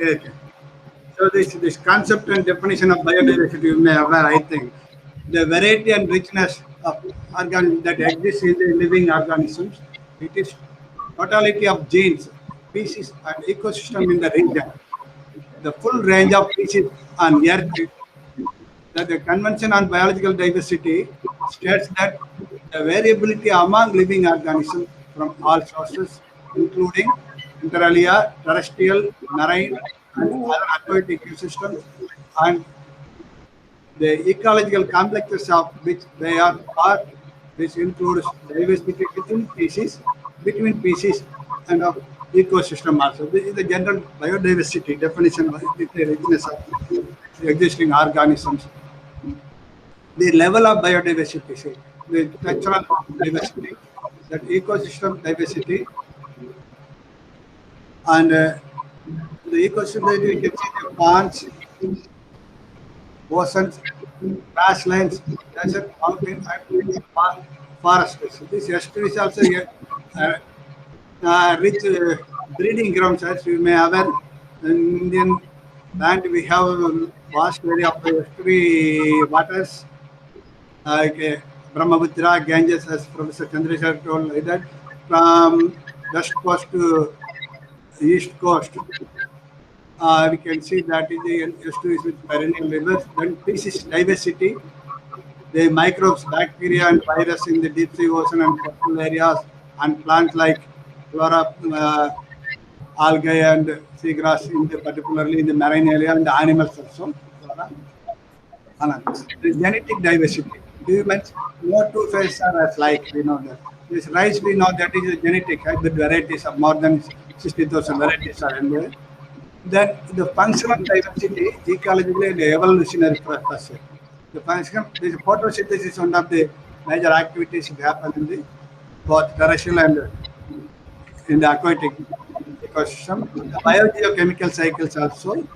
Okay. So this concept and definition of biodiversity, you may aware, I think, the variety and richness of organ that exists in the living organisms. It is totality of genes, species, and ecosystem in the region. The full range of species on Earth. That the Convention on Biological Diversity states that the variability among living organisms from all sources, including inter alia, terrestrial, marine, and other aquatic ecosystems, and the ecological complexes of which they are part. This includes diversity within species, between species, and of ecosystem also. This is the general biodiversity definition of the richness of existing organisms. The level of biodiversity, say, the structural diversity, that ecosystem diversity, and the ecosystem you can see the ponds, oceans, grasslands, desert, mountain, and forests. This estuary is also rich breeding grounds, as you may aware. In Indian land, we have a vast area of the estuary waters, like Brahmaputra, Ganges, as Professor Chandrasekhar told, like that, from west coast to east coast. We can see that is the estuaries with perennial rivers. Then species diversity, the microbes, bacteria, and virus in the deep sea ocean and coastal areas, and plants like flora, algae, and seagrass, particularly in the marine area, and the animals also. Flora. The genetic diversity. Humans, no two faces are as like, we know that. This rice, we know that is a genetic hybrid varieties of more than 60,000 varieties are in there. Then the functional diversity, ecologically and evolutionary process. The function, this photosynthesis is one of the major activities that happen in the both terrestrial and in the aquatic ecosystem. The biogeochemical cycles also,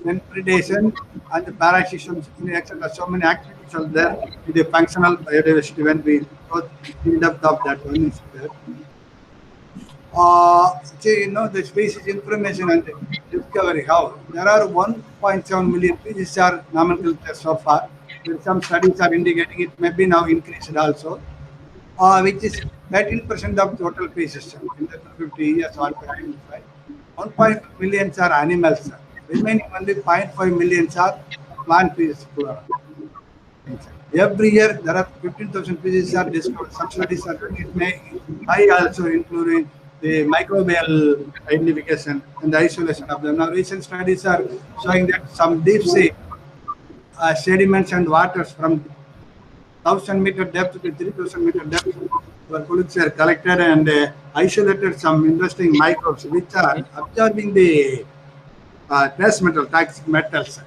then predation and the parasitism, etc. So many activities are there with the functional biodiversity when we go in depth of that one is there. The species information and discovery. How there are 1.7 million species are nomenclature so far. Some studies are indicating it may be now increased also, which is 13% of total species in the 50 years or 1.2 million are animals. Remaining only 0.5 million are plant species. Every year there are 15,000 species are discovered. Some studies are doing it may high also including the microbial identification and the isolation of them. Now recent studies are showing that some deep sea sediments and waters from 1,000-meter depth to 3,000-meter depth were collected and isolated some interesting microbes which are absorbing the trace metal, toxic metals.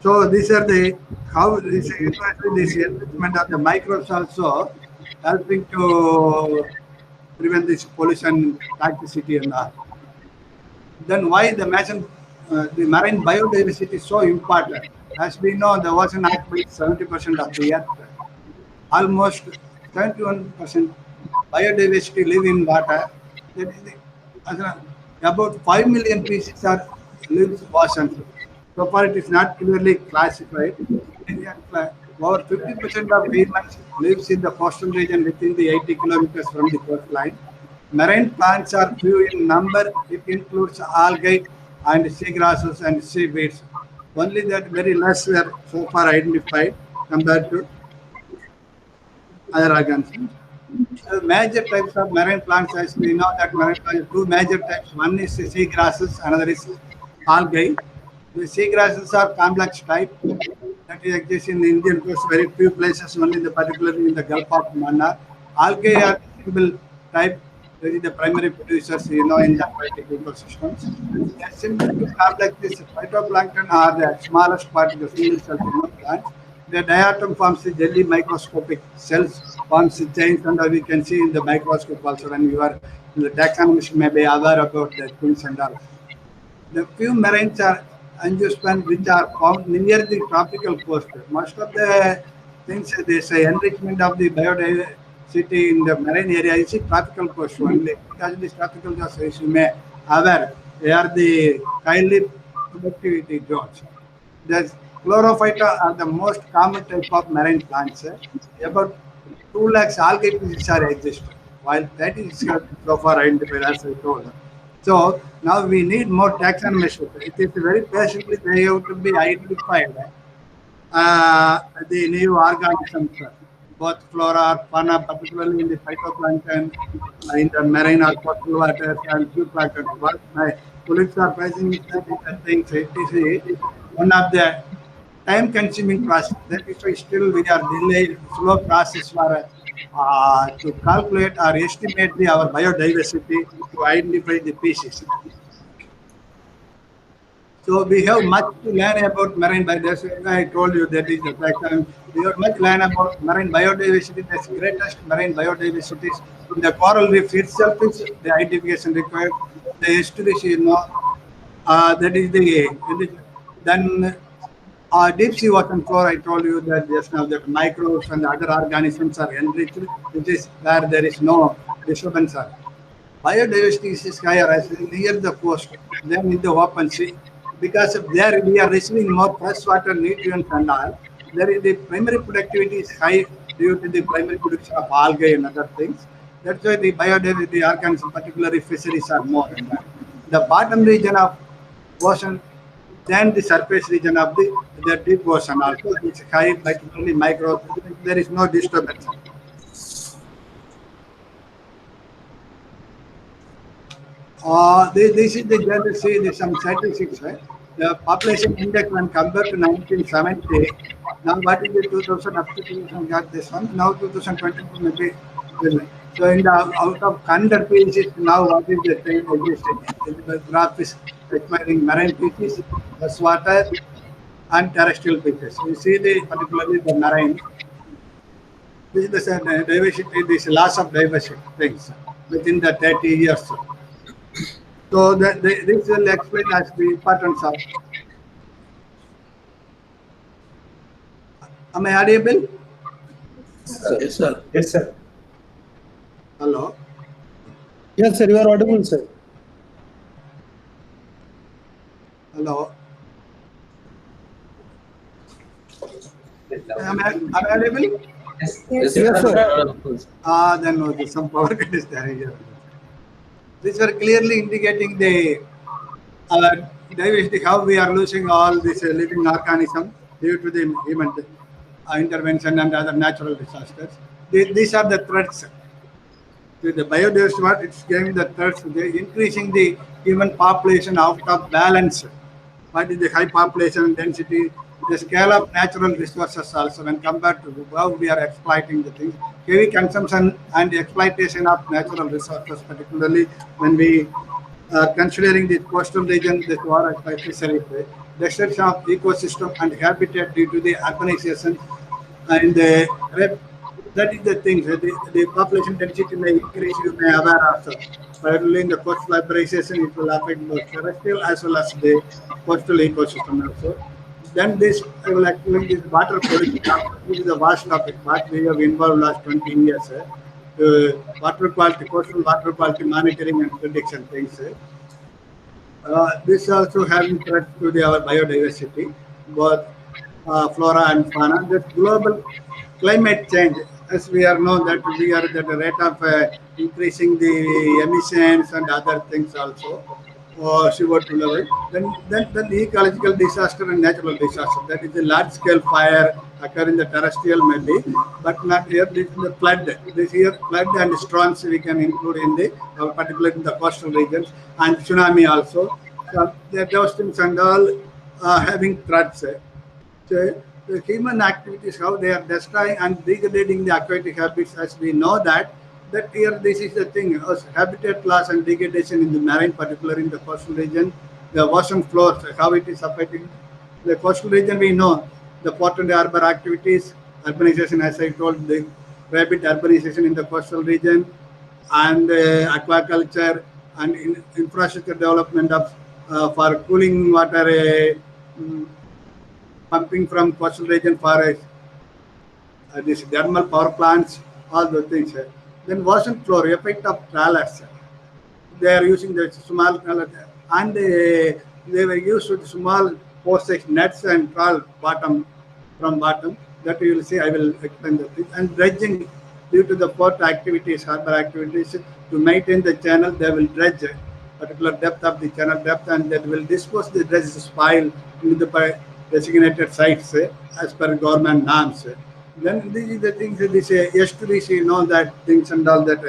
So these are the how this enrichment of the microbes also helping to prevent this pollution, toxicity, and all. Then why the marine biodiversity is so important? As we know, the ocean occupies 70% of the earth. Almost 71% biodiversity live in water. That is about 5 million species are lives in oceans. So far, it is not clearly classified. Over 50% of humans lives in the coastal region within the 80 kilometers from the coastline. Marine plants are few in number. It includes algae and seagrasses and seaweeds. Only that very less were so far identified compared to other organisms. Major types of marine plants, as we know that marine plants, two major types. One is seagrasses, another is algae. The seagrasses are complex type that exists in the Indian coast, very few places, only particularly in the Gulf of Mannar. Algae are simple type, that is the primary producers, in the aquatic ecosystems. They are simple to complex, this phytoplankton are the smallest part of the single cell plants. The diatom forms the jelly microscopic cells, forms the chains, and we can see in the microscope also when you are in the taxonomist may be aware about the things and all. The few marines are angiosperms which are found near the tropical coast. Most of the things they say enrichment of the biodiversity in the marine area is the tropical coast only. Because this tropical coast, as you may aware, They are the highly productivity zones. The chlorophyta are the most common type of marine plants. About 2 lakhs algae species are exist, while 36 so far identified as I told. So now we need more taxonomy measures. It is very patiently they have to be identified uh, the new organisms, both flora, fauna, particularly in the phytoplankton, in the marine or coastal waters and zooplankton. What my colleagues are facing is that I think it is one of the time-consuming process. That is why still we are delayed, slow process for to calculate or estimate our biodiversity to identify the species. So we have much to learn about marine biodiversity. I told you that is the fact. And we have much learn about marine biodiversity. The greatest marine biodiversity in the coral reef itself is the identification required. The estuaries, that is then deep sea ocean floor. I told you that just now that microbes and other organisms are enriched, which is where there is no disturbance. Biodiversity is higher as near the coast than in the open sea because of there we are receiving more freshwater nutrients and all. There is the primary productivity is high due to the primary production of algae and other things. That's why the biodiversity organisms, particularly fisheries, are more. The bottom region of ocean than the surface region of the deep ocean also. It's high, particularly micro. There is no disturbance. This is the general see the some statistics. Right? The population index when compared to 1970, now what is the 2000 up to 2000 got this one. Now 2022 maybe. So in the out of 100 species now what is the trend existing? The graph is requiring marine species, freshwater, and terrestrial species. You see the particularly the marine. This is the diversity. This loss of diversity things within the 30 years. So this will explain as the importance of. Am I audible? Yes, sir. Yes, sir. Hello. Yes, sir. You are audible, sir. Hello. Am I audible? Yes, sir. Then no, some power cut is there here. These were clearly indicating the diversity, how we are losing all these living organisms due to the human intervention and other natural disasters. These are the threats to the biodiversity. What it's giving the threats, increasing the human population out of balance. What is the high population density? The scale of natural resources also when compared to how we are exploiting the things. Heavy consumption and exploitation of natural resources, particularly when we considering the coastal region, the water fisheries, destruction of ecosystem and habitat due to the urbanization and that is the thing. The population density may increase, you may aware also. Particularly in the coastal urbanization, it will affect both terrestrial as well as the coastal ecosystem also. Then this I will explain this water pollution. This is a vast topic. What we have involved last 20 years. Water quality, coastal water quality monitoring and prediction things. This also having threat to our biodiversity, both flora and fauna. The global climate change, as we are know that we are at the rate of increasing the emissions and other things also. CO2 level, then the ecological disaster and natural disaster. That is a large scale fire occur in the terrestrial maybe, but not here. This is the flood. This here flood and storms we can include in the particularly in the coastal regions and tsunami also. So those things and all having threats. So the human activities, how they are destroying and degrading the aquatic habits, as we know that here this is the thing, habitat loss and degradation in the marine, particularly in the coastal region, the ocean floors, how it is affecting the coastal region. We know the port and harbor activities, urbanization, as I told, the rapid urbanization in the coastal region, and aquaculture and infrastructure development of for cooling water, pumping from coastal region for this thermal power plants, all the things. Then ocean floor, effect of trawlers. They are using the small and they were used with small postage nets and crawl from bottom. That you will see. I will explain that. And dredging, due to the port activities, harbor activities, to maintain the channel, they will dredge a particular depth of the channel depth, and that will dispose the dredged spoil into the designated sites as per government norms. Then this is the things, this estuaries, you know, that things and all that.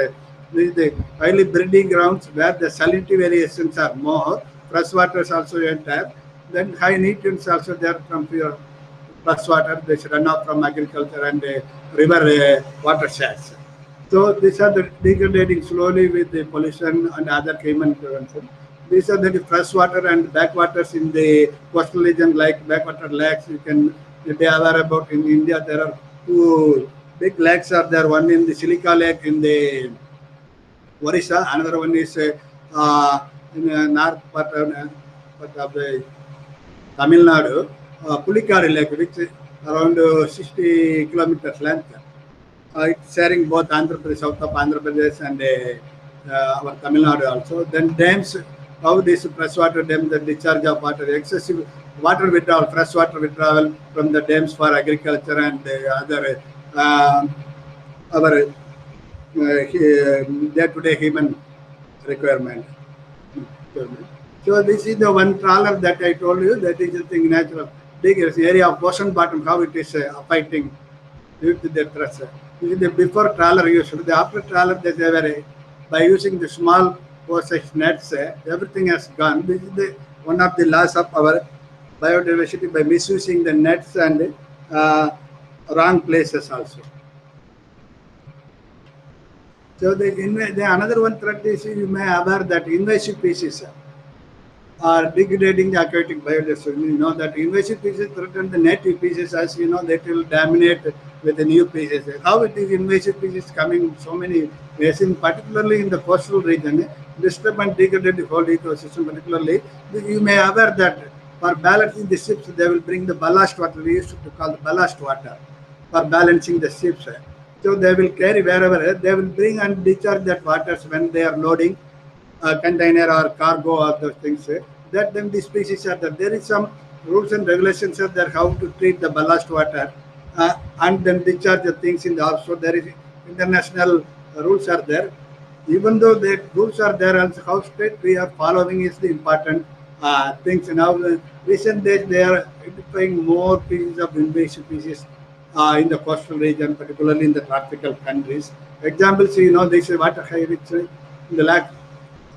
This is the highly breeding grounds where the salinity variations are more. Fresh waters also enter. Then high nutrients also there from pure fresh water. They run off from agriculture and river watersheds. So these are the degrading slowly with the pollution and other human intervention. These are the fresh water and backwaters in the coastal region, like backwater lakes. You can be aware about in India. There are two big lakes are there. One in the Silica Lake in the Orissa. Another one is in the north part of the Tamil Nadu, Pulikari Lake, which is around 60 kilometers length. It's sharing both Andhra Pradesh, south of Andhra Pradesh, and our Tamil Nadu also. Then dams, how this freshwater dam, the discharge of water, excessive water withdrawal, freshwater withdrawal from the dams for agriculture and other our day-to-day human requirement. So this is the one trawler that I told you, that is the thing natural. Big area of ocean bottom, how it is affecting due to the thrust. This is the before trawler use. The after trawler, they were by using the small postage nets, everything has gone. This is the one of the loss of our biodiversity by misusing the nets and wrong places also. So the another one threat is, you may aware that invasive species are degrading the aquatic biodiversity. You know that invasive species threaten the native species, as you know, that will dominate with the new species. How it is invasive species coming so many ways, particularly in the coastal region, disturb and degrade the whole ecosystem. Particularly, you may aware that for balancing the ships, they will bring the ballast water. We used to call the ballast water for balancing the ships. So they will carry wherever they will bring and discharge that waters when they are loading a container or cargo or those things. That then the species are there. There is some rules and regulations are there how to treat the ballast water and then discharge the things in the offshore. There is international rules are there. Even though the rules are there, also how strict we are following is the important things. Now, recent days they are identifying more species of invasive species in the coastal region, particularly in the tropical countries. Examples, you know, they say water high rich in the lake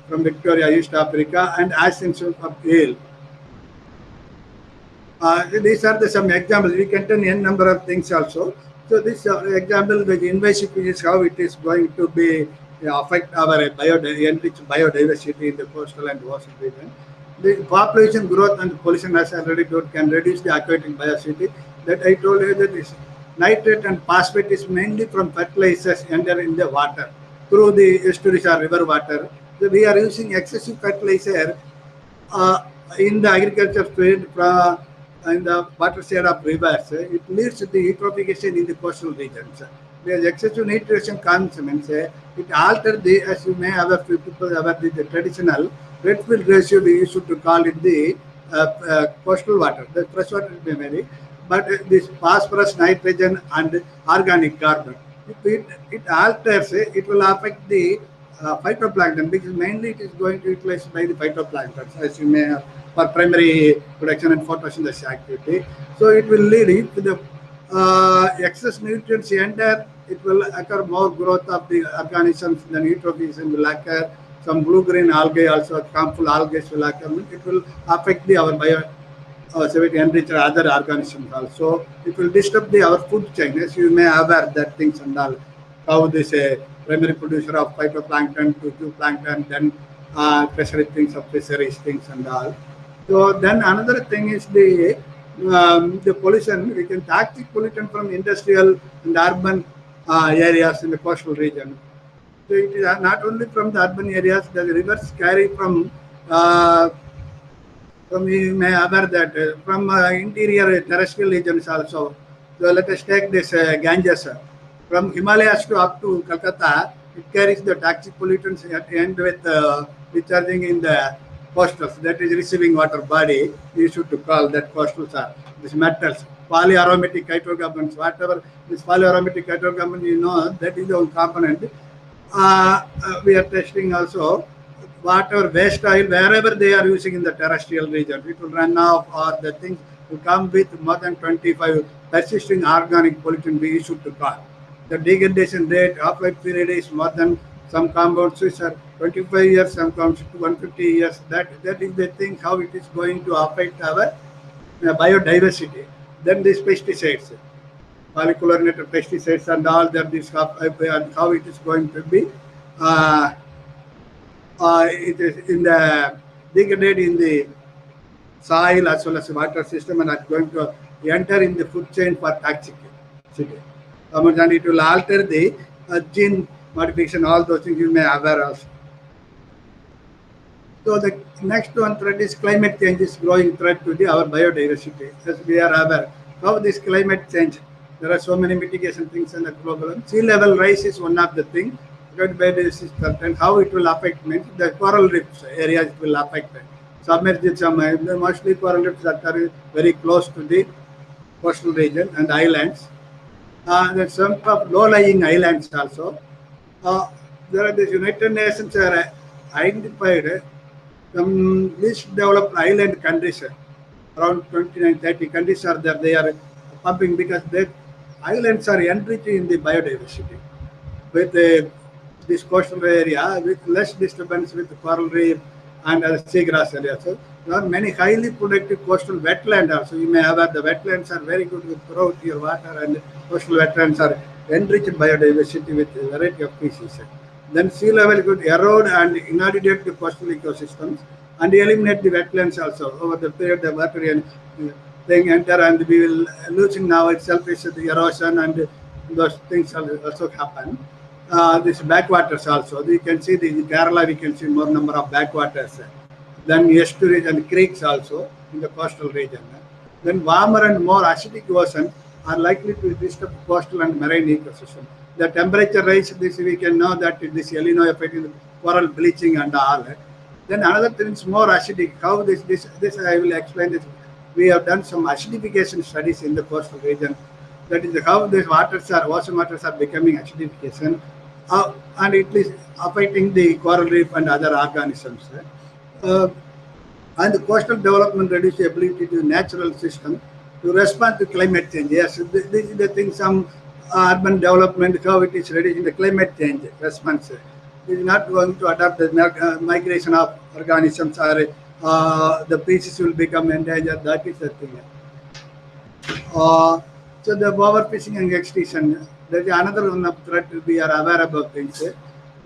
from Victoria, East Africa, and ascension of eel. These are some examples. We contain n number of things also. So this example, the invasive species, how it is going to be affect our enriched biodiversity in the coastal and ocean region. The population growth and pollution, as I already told, can reduce the aquatic biodiversity. That I told you that is nitrate and phosphate is mainly from fertilizers enter in the water through the estuaries or river water. So we are using excessive fertilizer in the agriculture field in the watershed of rivers. It leads to the eutrophication in the coastal regions. Because excessive nutrition consumption, it alters the, as you may have a few people have the traditional red field ratio, we used to call it the coastal water. The fresh water may vary, but this phosphorus, nitrogen, and organic carbon, if it alters, it will affect the phytoplankton, because mainly it is going to utilize by the phytoplankton, as you may have, for primary production and photosynthesis activity. So it will lead if the excess nutrients enter, it will occur more growth of the organisms, the eutrophism will occur. Some blue-green algae also, harmful algae will occur. It will affect our biodiversity enrich other organisms also. It will disturb our food chain. As you may aware that things and all, how this primary producer of phytoplankton to zooplankton, then tertiary things of fisheries things and all. So then another thing is the pollution. We can toxic pollutant from industrial and urban areas in the coastal region. So it is not only from the urban areas, the rivers carry from you may aware that from interior terrestrial regions also. So let us take this Ganges. From Himalayas to up to Calcutta, it carries the toxic pollutants at the end with discharging in the coastals, that is receiving water body, you should to call that coastals are these metals, polyaromatic hydrocarbons, whatever this polyaromatic hydrocarbon, you know, that is the one component. We are testing also whatever waste oil, wherever they are using in the terrestrial region, it will run off, or the things will come with more than 25 persisting organic pollutant we issued to call. The degradation rate, half-life period is more than some compounds which are 25 years, some compounds to 150 years. That is the thing, how it is going to affect our biodiversity. Then these pesticides, polychlorinated pesticides and all that, this and how it is going to be it is in the degraded in the soil as well as water system, and are going to enter in the food chain for toxicity. And it will alter the gene modification, all those things you may aware also. So the next one threat is climate change is growing threat to our biodiversity. As we are aware, how this climate change, there are so many mitigation things in the global. Sea level rise is one of the things. And how it will affect means the coral reefs areas will affect. Submerged some mostly coral reefs that are very close to the coastal region and islands. There's some low-lying islands also. There are the United Nations are identified some least developed island countries, around 29-30 countries are there. They are pumping because the islands are enriching in the biodiversity with this coastal area with less disturbance with the coral reef and seagrass area. So there are many highly productive coastal wetlands also. You may have the wetlands are very good with throughout your water, and coastal wetlands are enriched biodiversity with a variety of species. Then sea level could erode and invalidate the coastal ecosystems and eliminate the wetlands also. Over the period the water and thing enter, and we will losing now itself is the erosion, and those things also happen. This backwaters also. You can see the Kerala, we can see more number of backwaters. Then estuaries and creeks also in the coastal region. Then warmer and more acidic oceans are likely to disturb coastal and marine ecosystem. The temperature rise, this we can know that this El Nino effect is coral bleaching and all. Then another thing is more acidic. How this I will explain this. We have done some acidification studies in the coastal region. That is how these ocean waters are becoming acidification, and it is affecting the coral reef and other organisms. And the coastal development reduces the ability to natural system to respond to climate change. Yes, this is the thing. Some urban development, how it is reducing the climate change response. It is not going to adapt the migration of organisms, or the species will become endangered. That is the thing. So the overfishing and extinction, there is another one of threat we are aware about things.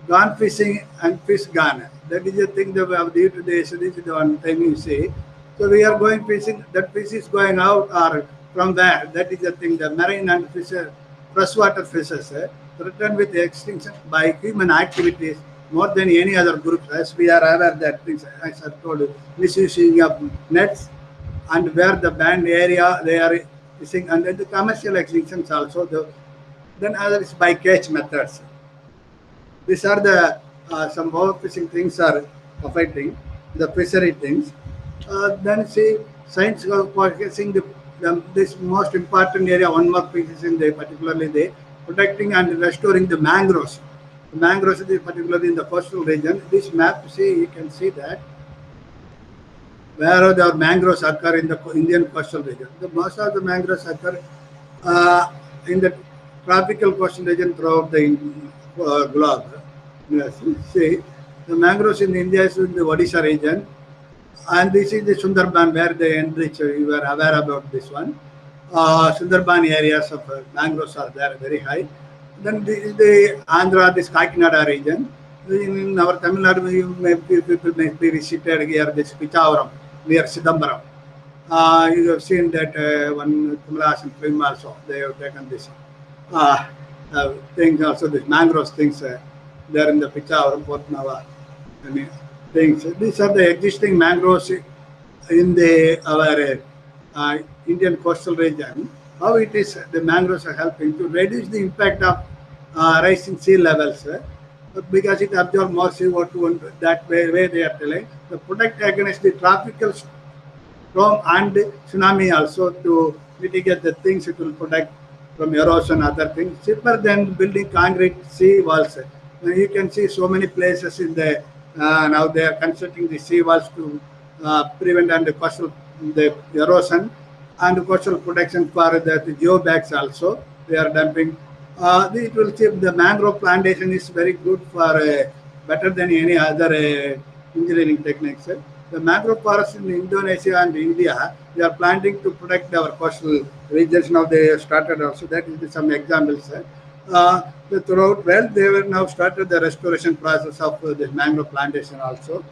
Gone fishing and fish gone. That is the thing that we have due to this. This is the one thing you see. So we are going fishing, that fish is going out or from there. That is the thing. The marine and fish, freshwater fishes threatened with extinction by human activities more than any other group. As we are aware that things, as I told you, misusing of nets, and where the banned area they are fishing, and then the commercial extinctions also. Then others by catch methods. These are the some overfishing things are affecting the fishery things. Then see science focusing this most important area. One more piece is in the particularly the protecting and restoring the mangroves. The mangroves, particularly in the coastal region. This map, see, you can see that where the mangroves occur in the Indian coastal region. Most of the mangroves occur in the tropical coastal region throughout the globe. Yes, see, the mangroves in India is in the Odisha region, and this is the Sundarban where they enrich. You are aware about this one. Sundarban areas of mangroves are there very high. Then this is the Andhra, this Kakinada region. In our Tamil Nadu, people may be visited here, this Pichavaram, near Sidambaram. You have seen that one Kamala Hassan film also, they have taken this thing also, this mangroves things there in the Pichavaram, Potnava, and things. These are the existing mangroves in our Indian coastal region. How it is, the mangroves are helping to reduce the impact of rising sea levels. because it absorbs more CO2 and that way they are telling. The protect against the tropical storm and tsunami also to mitigate the things it will protect from erosion, other things. Cheaper than building concrete sea walls. Now you can see so many places in the now they are constructing the sea walls to prevent and coastal the erosion and coastal protection for the geobags also. They are dumping. It will keep the mangrove plantation is very good for better than any other engineering techniques. The mangrove forests in Indonesia and India, they are planting to protect our coastal regions. Now they started also. That is some examples. Throughout well, they were now started the restoration process of the mangrove plantation also.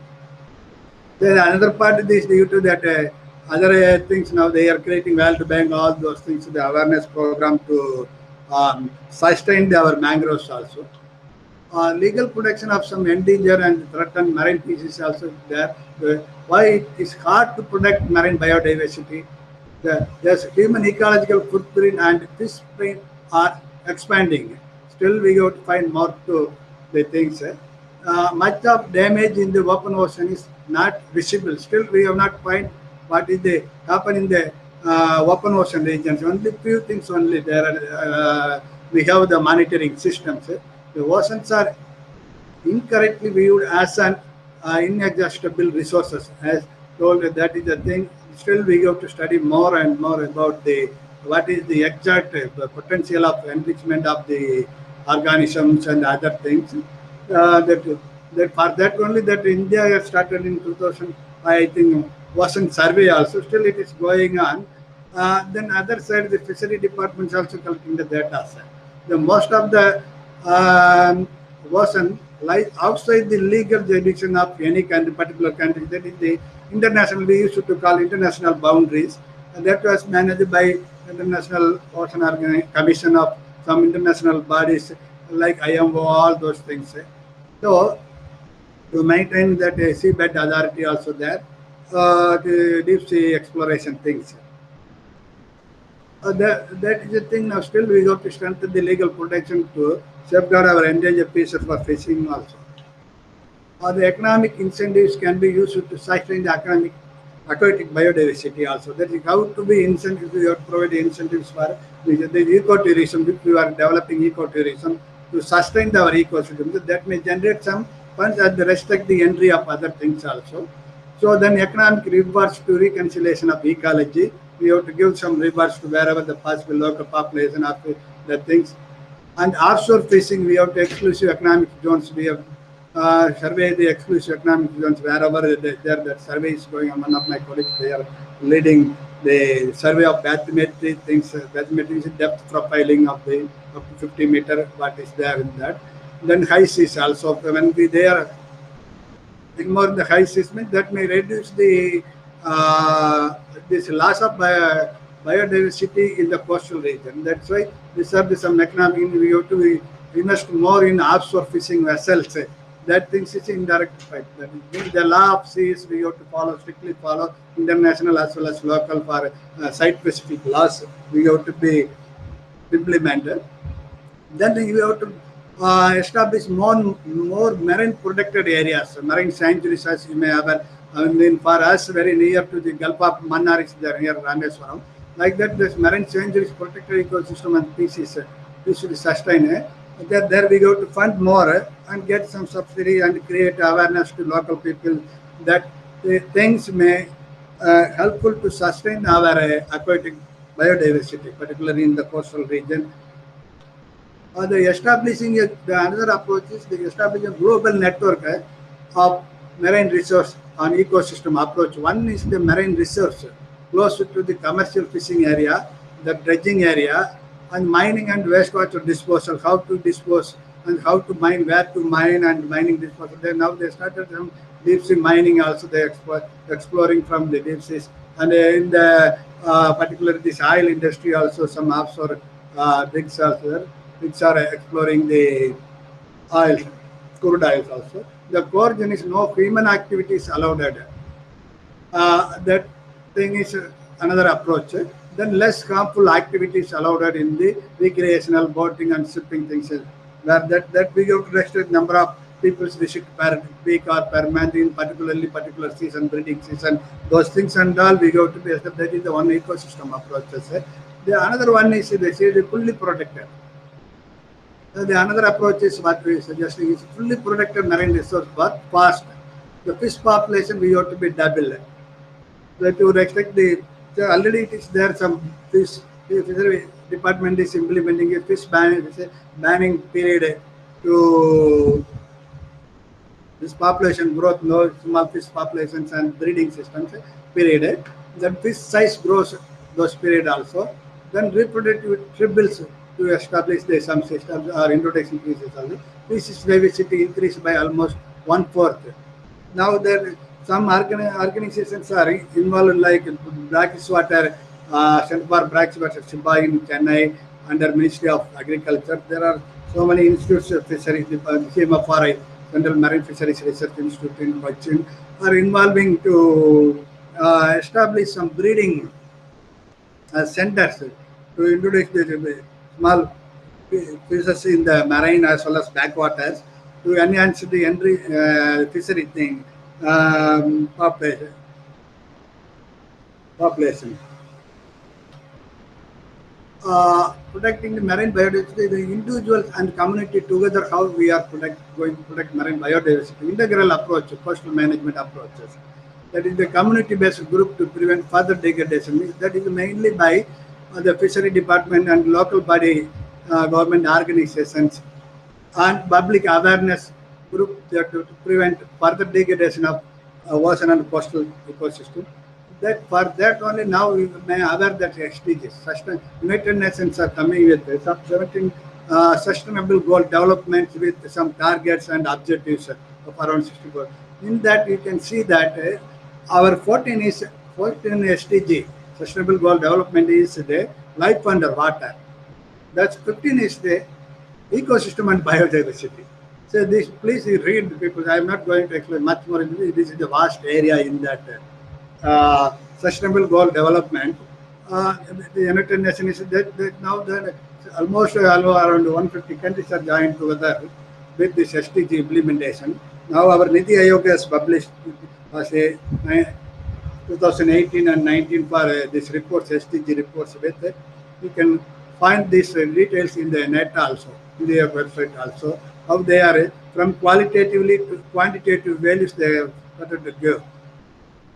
Then another part is due to that other things now they are creating World Bank, all those things, the awareness program to sustain our mangroves also. Legal protection of some endangered and threatened marine species also there. Why it is hard to protect marine biodiversity? There's human ecological footprint and fish print are expanding. Still, we have to find more to the things. Much of damage in the open ocean is not visible. Still, we have not find what is the happen in the open ocean regions. Only few things only there. We have the monitoring systems. The oceans are incorrectly viewed as an inexhaustible resources. As told, that is the thing. Still, we have to study more and more about the what is the exact potential of enrichment of the organisms and other things. That for that only that India has started in 2000, I think, ocean survey also. Still, it is going on. Then other side, the fishery departments also collecting the data. The most of the ocean lies outside the legal jurisdiction of any country, particular country. That is the international, we used to call international boundaries. And that was managed by International Ocean Commission of some international bodies like IMO, all those things. So, to maintain that seabed authority also there, the deep sea exploration things. That is the thing now. Still, we have to strengthen the legal protection to safeguard our endangered species for fishing also. The economic incentives can be used to sustain the economic aquatic biodiversity also. That is how to be incentives. We have to provide incentives for the ecotourism. If we are developing ecotourism to sustain our ecosystem, that may generate some funds and restrict the entry of other things also. So then economic rewards to reconciliation of ecology. We have to give some rewards to wherever the possible local population of the things. And offshore fishing, we have to exclusive economic zones. We have survey the exclusive economic zones wherever there that survey is going on. One of my colleagues, they are leading the survey of bathymetry things. Bathymetry is depth profiling of the up to 50 meter, what is there in that. Then high seas also, when we there more the high seas means that may reduce the this loss of biodiversity in the coastal region. That's why these are some economic. We have to invest more in offshore fishing vessels. That things is indirect effect. That is the law of seas. We have to follow strictly follow international as well as local for site-specific laws. We have to be implemented. Then we have to establish more marine protected areas, marine sanctuaries, as you may have. I mean, for us, very near to the Gulf of Mannar is there near Rameswaram. Like that, this marine sanctuaries, protected ecosystem and species, we should sustain. There we go to fund more and get some subsidy and create awareness to local people that things may helpful to sustain our aquatic biodiversity, particularly in the coastal region. The establishing another approach is the establishing a global network of marine resource on ecosystem approach. One is the marine resource close to the commercial fishing area, the dredging area, and mining and wastewater disposal, how to dispose and how to mine, where to mine and mining disposal. Now they started some deep sea mining also, they exploring from the deep seas. And in the particularly this oil industry also, some offshore rigs are there, which are exploring the oil, crude oils also. The core is no human activities allowed. That thing is another approach. Then less harmful activities allowed in the recreational boating and shipping things. where that we have to restrict number of people visit per week or per month in particular season, breeding season, those things and all we have to be established. That is the one ecosystem approaches. The another one is they say the fully protected. The another approach is what we are suggesting is fully protected marine resource, but fast. The fish population we have to be double. So to restrict so already it is there some fish. The fishery department is implementing a fish banning period to this population growth, no small fish populations and breeding systems period. Then fish size grows those period also. Then reproductive triples to establish some systems or introduction pieces also. Fish diversity increased by almost 1/4. Now there some organizations are involved like Brackish-Water, Center for Brackish-Water Shimba in Chennai under Ministry of Agriculture. There are so many institutes of fisheries, CMFRI, Central Marine Fisheries Research Institute in Cochin, are involving to establish some breeding centers to introduce the small fishes in the marine as well as backwaters to enhance the fishery thing population. Protecting the marine biodiversity, the individuals and community together, how we are going to protect marine biodiversity. Integral approach, coastal management approaches. That is the community-based group to prevent further degradation. That is mainly by the fishery department and local body government organizations and public awareness group to prevent further degradation of ocean and coastal ecosystem. That for that only now we may aware that SDGs, United Nations are coming with some 17 sustainable goal developments with some targets and objectives of around 64. In that you can see that our 14 SDG, sustainable goal development is the life underwater. That's 15 is the ecosystem and biodiversity. So this, please read because I am not going to explain much more. This is the vast area in that sustainable goal development. The United Nations is that now that almost around 150 countries are joined together with this SDG implementation. Now our Niti Aayog has published was a 2018 and 19 for this reports, SDG reports with it. You can find these details in the net also, in their website also, how they are from qualitatively to quantitative values they have started to give.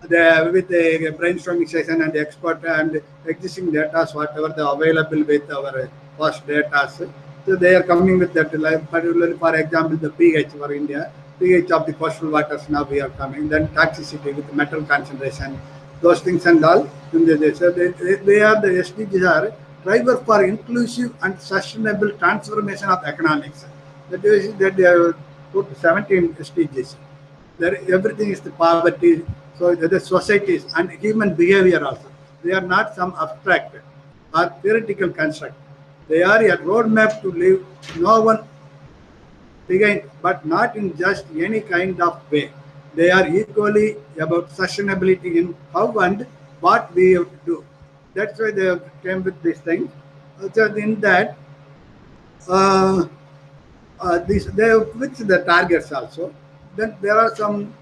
With the brainstorming session and the expert and existing data, whatever the available with our past data. So they are coming with that, like particularly for example, the pH for India, pH of the coastal waters now we are coming, then toxicity with metal concentration, those things and all. So they are the SDGs are driver for inclusive and sustainable transformation of economics. That is that they have put 17 SDGs. There everything is the poverty. So the societies and human behavior also. They are not some abstract or theoretical construct. They are a roadmap to live no one behind, but not in just any kind of way. They are equally about sustainability in how and what we have to do. That's why they came with this thing. So in that, they have fixed the targets also. Then there are some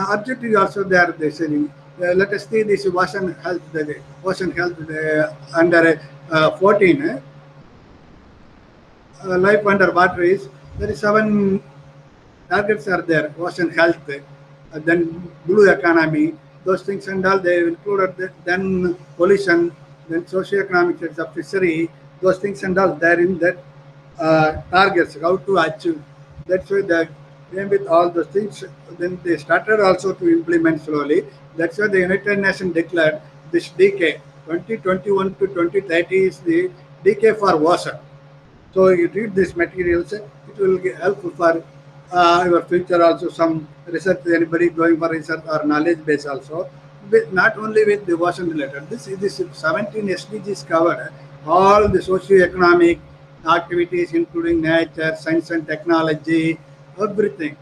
objectives also there. They saying, let us see this ocean health. The ocean health under 14. Life underwater is there is 7 targets are there. Ocean health, then blue economy, those things and all they included. Then pollution, then socio-economic status of fishery, those things and all there in that targets how to achieve. That's why they came with all those things. Then they started also to implement slowly. That's why the United Nations declared this decade 2021 to 2030 is the decade for ocean. So you read these materials, it will be helpful for your future also. Some research, anybody going for research or knowledge base also, with not only with the ocean related. This 17 SDGs covered all the socio-economic activities, including nature, science and technology, everything.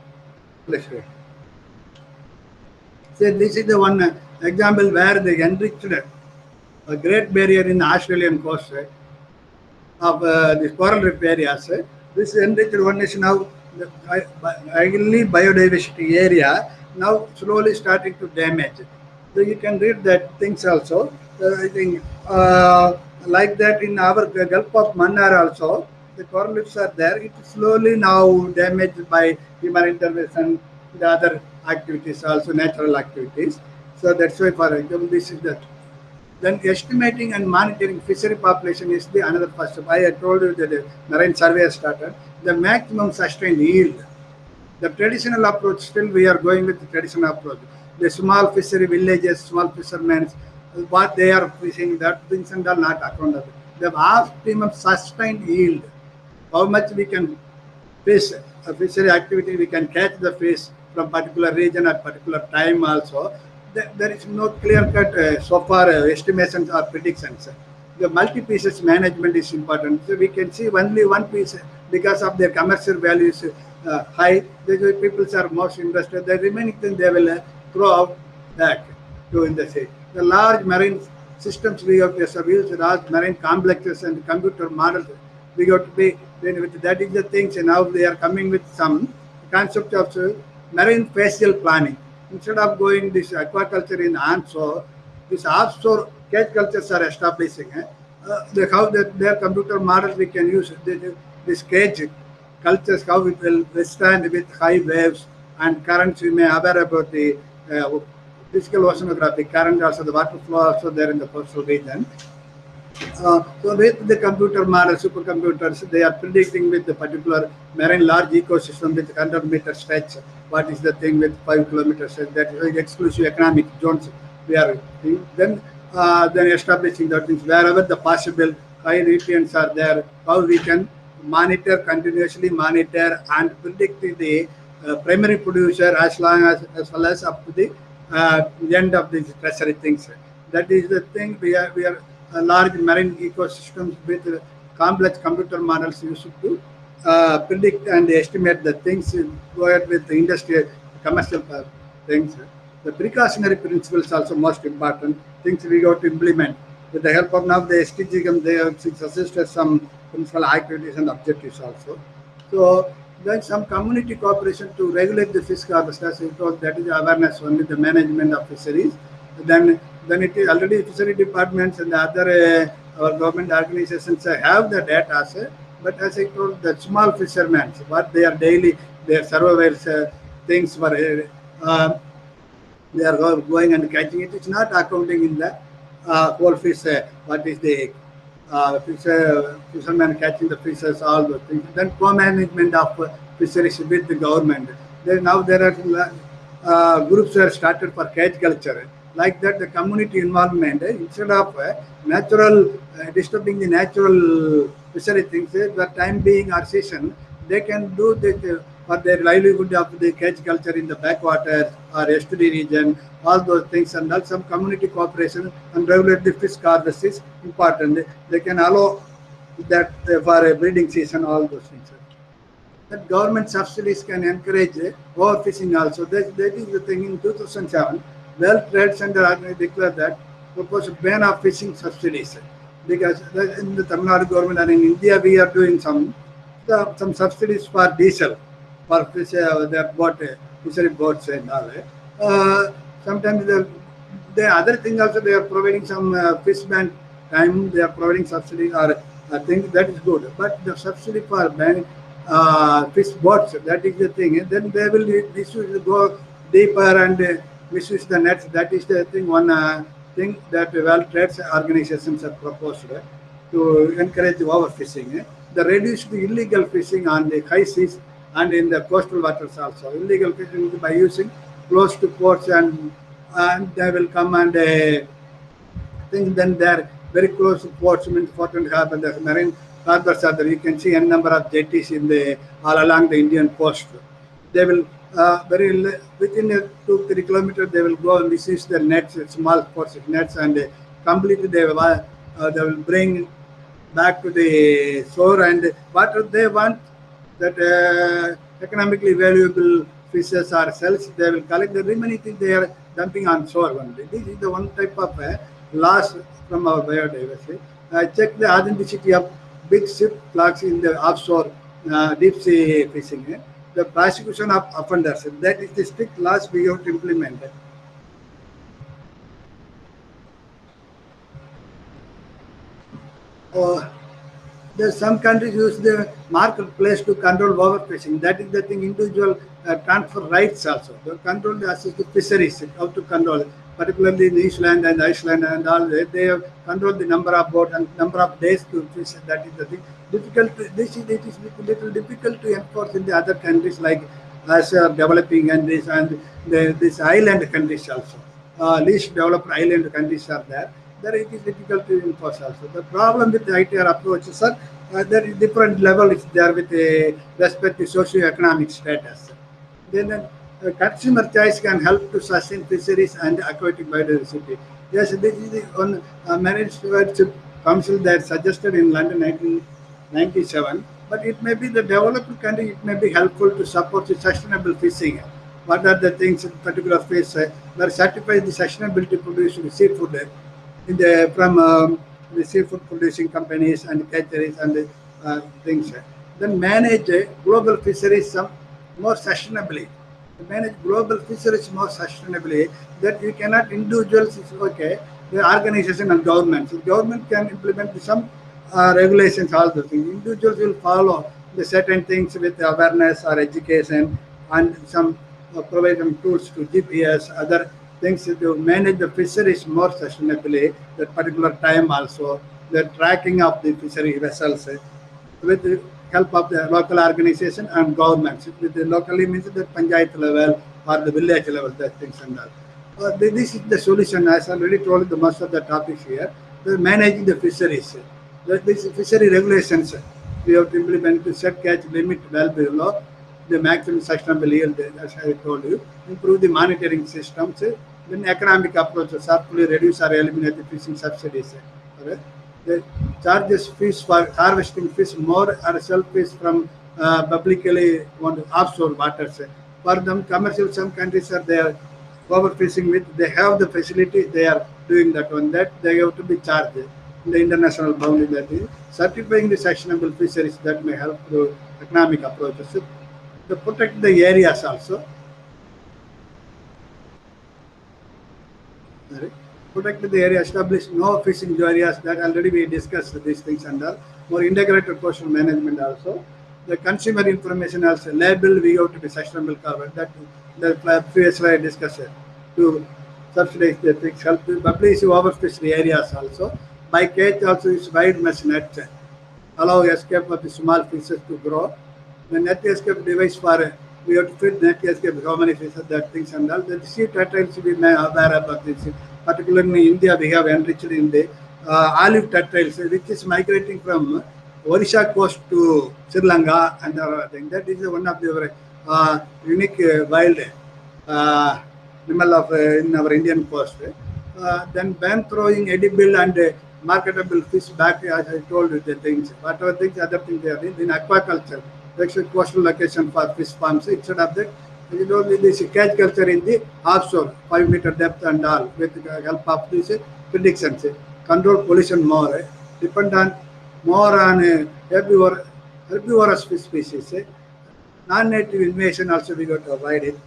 Let's go. So this is the one example where they enriched Great Barrier in the Australian coast of the coral reef areas. this enriched one is now the highly biodiversity area now slowly starting to damage. So you can read that things also. I think like that in our Gulf of Mannar also, the coral reefs are there. It is slowly now damaged by human intervention, the other activities also, natural activities. So that's why, for example, this is that. Then estimating and monitoring fishery population is the another first step. I told you that the marine survey has started. The maximum sustained yield. The traditional approach, still we are going with the traditional approach. The small fishery villages, small fishermen, what they are fishing, that things and are not accountable. The optimum sustained yield, how much we can fish, a fishery activity, we can catch the fish from particular region at particular time also. There is no clear-cut so far estimations or predictions. The multi-pieces management is important. So we can see only one piece because of their commercial values high. The people are most interested. The remaining thing they will throw out back to in the sea. The large marine systems we have to use, large marine complexes and computer models. We got to be then with that is the things. And now they are coming with some concept of marine facial planning. Instead of going this aquaculture in onshore, this offshore cage cultures are establishing. How their computer models we can use this cage cultures, how it will withstand with high waves and currents. We may aware about the physical oceanography current, also the water flow also there in the coastal region. So with the computer model, supercomputers, they are predicting with the particular marine large ecosystem with 100-meter stretch. What is the thing with 5 kilometers stretch? That is exclusive economic zones. We are then establishing that things wherever the possible high nutrients are there. How we can monitor, continuously monitor and predict the primary producer as well as up to the end of these treasury things. That is the thing we are large marine ecosystems with complex computer models used to predict and estimate the things, go ahead with the industry, commercial things. The precautionary principles also most important things we got to implement. With the help of now the SDGs, they have suggested some principal activities and objectives also. So then some community cooperation to regulate the fish harvest, as I told, that is awareness only, the management of fisheries. Then it is already fishery departments and the other our government organizations have the data, but as I told, the small fishermen, what they are daily, their survivors things were they are going and catching it. It's not accounting in the whole fish. What is the fishermen catching the fishes, all those things. Then co-management of fisheries with the government. Now there are groups are started for cage culture. Like that, the community involvement, instead of natural disturbing the natural fishery things, the time being or season, they can do this for their livelihood of the cage culture in the backwaters or estuary region, all those things, and also some community cooperation and regulate the fish harvest is important. They can allow that for a breeding season, all those things. That government subsidies can encourage overfishing also. That is the thing in 2007. World Trade Center declared that proposed ban of fishing subsidies because in the Tamil Nadu government and in India we are doing some subsidies for diesel for fish, their boat, fishery boats and all. Sometimes the other thing also they are providing some fish ban time, they are providing subsidy or I think that is good. But the subsidy for ban fish boats, that is the thing. And then they will go deeper and misuse the nets. That is the thing. One thing that World Trade organizations have proposed to encourage overfishing. The reduce the illegal fishing on the high seas and in the coastal waters also. Illegal fishing by using close to ports and they will come and think then they are very close to ports, means port and harbor, the marine harbors are there. You can see a number of jetties in the all along the Indian coast. They will within 2-3 kilometers they will go and misuse the nets, small ports nets, and completely they will bring back to the shore and what they want that economically valuable fishes or shells they will collect. The remaining thing they are dumping on shore only. This is the one type of loss from our biodiversity. I checked the authenticity of big ship flags in the offshore deep sea fishing. The prosecution of offenders, that is the strict laws we have to implement. There's some countries use the marketplace to control overfishing. That is the thing. Individual transfer rights also. They control the assist the fisheries, how to control. Particularly in Iceland and Iceland and all, they have controlled the number of boats and number of days to fish. That is the thing. Difficult. It is little difficult to enforce in the other countries like as developing countries and these island countries also. Least developed island countries are there. There it is difficult to enforce also. The problem with the ITR approach is that there is different level is there with respect to socio-economic status. Then consumer choice can help to sustain fisheries and aquatic biodiversity. Yes, this is the one Marine Stewardship Council that suggested in London 1997. But it may be the developed country, it may be helpful to support the sustainable fishing. What are the things in particular fish where certify the sustainability producing seafood in the from the seafood producing companies and catcheries and things. Then manage global fisheries some more sustainably. Manage global fisheries more sustainably. That you cannot individuals is okay. The organization and governments. The government can implement some regulations. All the things. Individuals will follow the certain things with awareness or education and some provide them tools to GPS other things to manage the fisheries more sustainably. That particular time also the tracking of the fishery vessels with the help of the local organization and governments. With the locally means the panchayat level or the village level, that things and all. This is the solution. As I already told the most of the topics here. The managing the fisheries. These fishery regulations we have to implement to set catch limit well below the maximum sustainable yield, as I told you. Improve the monitoring systems. Then economic approaches, sharply reduce or eliminate the fishing subsidies. Okay? They charges fees for harvesting fish more or sell fish from publicly offshore waters. For them, commercial, some countries are there overfishing with, they have the facility, they are doing that one, that they have to be charged in the international boundary. That is certifying the sustainable fisheries that may help through economic approaches. To protect the areas also. Protect the area, establish no fishing areas, that already we discussed these things and all. More integrated coastal management also. The consumer information also, label we have to be sustainable cover, that the previous slide discussed to subsidize the things, help to publish overfished areas also. By cage also is wide mesh net, allow escape of the small fishes to grow. The net escape device for we have to fit net escape how many fishes, that things and all. The sea turtles we may aware about this. Particularly in India, we have enriched in the olive turtles, which is migrating from Odisha coast to Sri Lanka and other thing. That is one of the unique wild animal of in our Indian coast. Then ban throwing edible and marketable fish back, as I told you the things. Whatever things, other things they are in aquaculture. That's a coastal location for fish farms. Instead of that, you know, this catch culture in the offshore, 5-meter depth and all, with the help of these predictions. Control pollution more, depend on more on herbivorous fish species. Non-native invasion also we got to avoid it.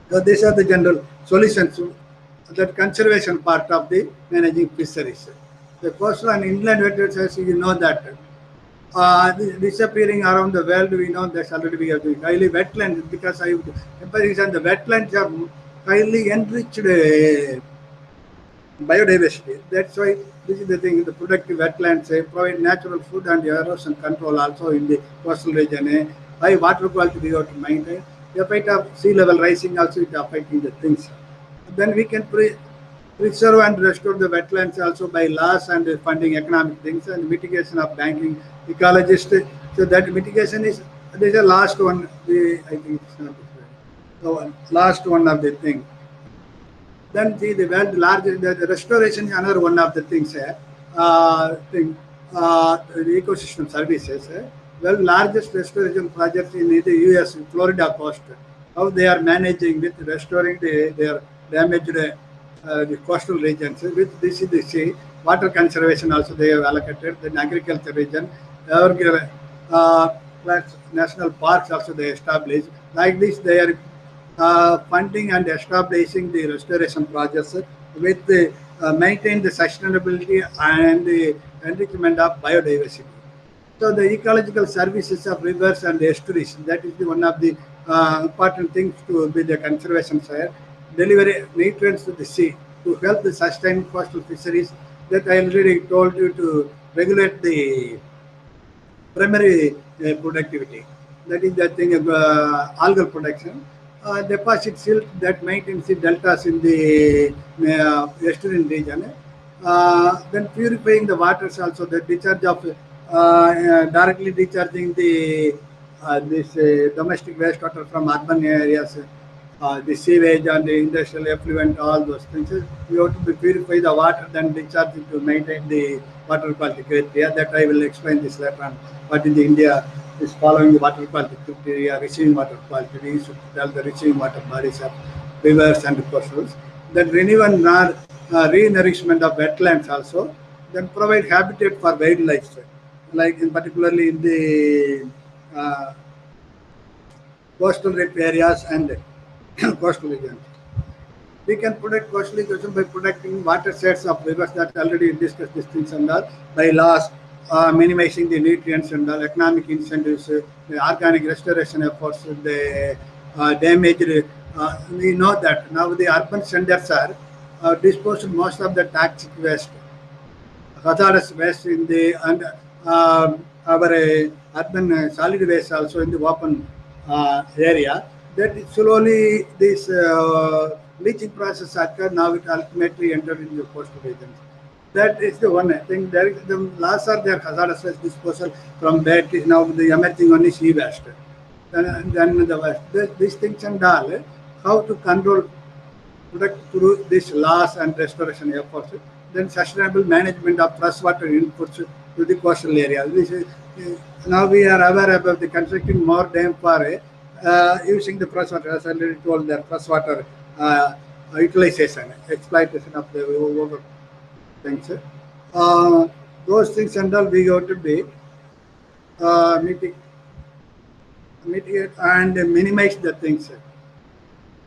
So these are the general solutions. That conservation part of the managing fisheries. The coastal and inland wetlands, you know that. Disappearing around the world, we know that's already we are doing. Highly wetlands, because I emphasize on the wetlands are highly enriched biodiversity. That's why this is the thing, the productive wetlands provide natural food and erosion control also in the coastal region. High water quality we have to maintain. The effect of sea level rising also is affecting the things. Then we can preserve and restore the wetlands also by laws and funding economic things and mitigation of banking ecologists. So that mitigation is, this is the last one. I think it's not so last one of the thing. Then see the world largest, the restoration is another one of the things. The ecosystem services. Well, largest restoration projects in the US, Florida coast. How they are managing with restoring their damaged the coastal regions. With this is the sea, water conservation also they have allocated. Then agriculture region, plus national parks also they established. Like this, they are funding and establishing the restoration projects with maintain the sustainability and the enrichment of biodiversity. So the ecological services of rivers and estuaries, that is the one of the important things to be the conservation side. Deliver nutrients to the sea to help the sustain coastal fisheries that I already told you to regulate the primary productivity. That is the thing of algal production. Deposit silt that maintains the deltas in the estuarine region. Then purifying the waters also, the discharge of directly discharging the this domestic wastewater from urban areas, the sewage and the industrial effluent, all those things. You have to purify the water, then discharge it to maintain the water quality criteria. That I will explain this later on. What in the India is following the water quality criteria, receiving water quality. We should tell the receiving water bodies of rivers and coastals. Then renewal and re-nourishment of wetlands also. Then provide habitat for wildlife, like in particularly in the coastal areas and coastal regions. We can protect coastal erosion by protecting watersheds of rivers that already discussed these things and all, by laws, minimizing the nutrients and all, economic incentives, the organic restoration efforts, the damaged. We know that now the urban centers are disposing most of the toxic waste, hazardous waste in the and our urban solid waste also in the open area. That slowly this leaching process occur. Now it ultimately entered into the coastal regions. That is the one thing. There is the last are their hazardous waste disposal from that is now the emerging one is sea waste. Then the waste. These things and all, how to control, protect through this loss and restoration efforts. Then sustainable management of freshwater inputs to the coastal area. This is, now we are aware about the constructing more dam for using the freshwater, as I already told, the freshwater utilization, exploitation of the over things. Those things and all we got to be mitigate and minimize the things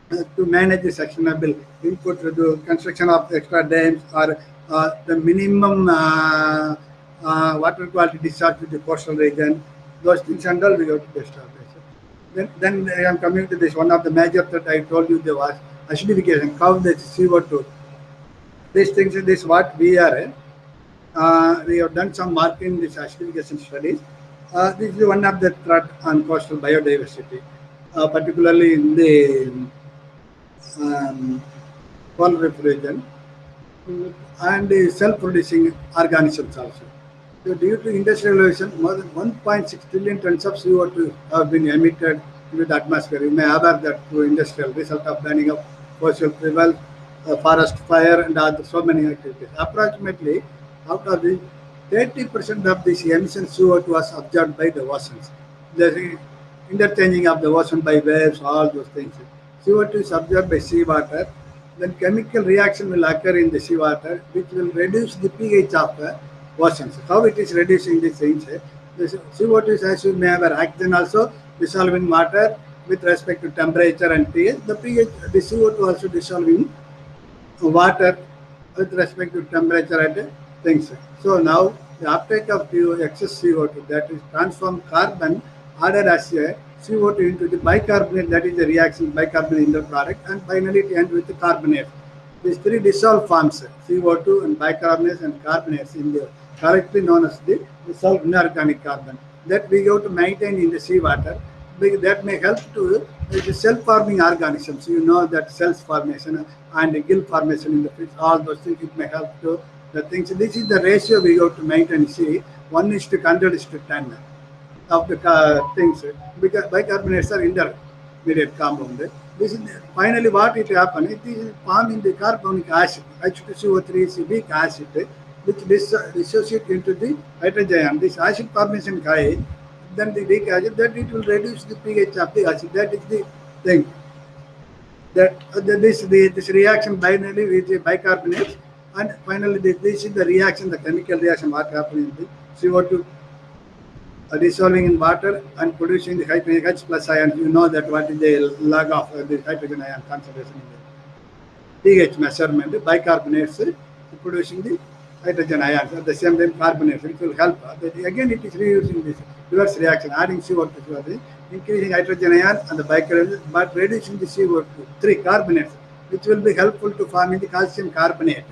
to manage the sustainable input to the construction of extra dams or the minimum water quality discharge to the coastal region. Those things and all we got to establish. Then I am coming to this one of the major that I told you there was acidification, how the CO2. These things, this what we are. We have done some work in this acidification studies. This is one of the threat on coastal biodiversity, particularly in the coral reef region, and the self-producing organisms also. So due to industrialization, more than 1.6 trillion tons of CO2 have been emitted into the atmosphere. You may aware that through industrial result of burning of fossil fuel, forest fire, and other so many activities. Approximately out of the 30% of this emission CO2 was absorbed by the oceans. The interchanging of the ocean by waves, all those things. CO2 is absorbed by seawater. Then chemical reaction will occur in the seawater, which will reduce the pH of the oceans. How it is reducing these things? The CO2 is, as you may have oxygen also dissolving water with respect to temperature and pH. The CO2 also dissolving water with respect to temperature and things. So now the uptake of excess CO2, that is transformed carbon added as a CO2 into the bicarbonate, that is the reaction bicarbonate interproduct, and finally it ends with the carbonate. These three dissolved forms, CO2 and bicarbonates and carbonates, in the correctly known as the dissolved inorganic carbon, that we go to maintain in the seawater. That may help to the self-forming organisms. You know that cells formation and gill formation in the fish, all those things, it may help to the things. This is the ratio we go to maintain. See, 1:100:10 of the things, because bicarbonates are intermediate compound. This is finally what it happens. It is formed in the carbonic acid, H2CO3 is weak acid, which dissociate into the hydrogen. This acid formation high, then the weak acid, that it will reduce the pH of the acid. That is the thing. That this reaction binary with the bicarbonate, and finally this is the reaction, the chemical reaction what happens in the CO2 dissolving in water and producing the hydrogen H plus ions. You know that what is the log of the hydrogen ion concentration in the pH measurement, bicarbonates producing the hydrogen ions. At the same time, carbonates, it will help. Again, it is reusing this reverse reaction, adding CO2 to the increasing hydrogen ion and the bicarbonate, but reducing the CO2, carbonates, which will be helpful to forming the calcium carbonate.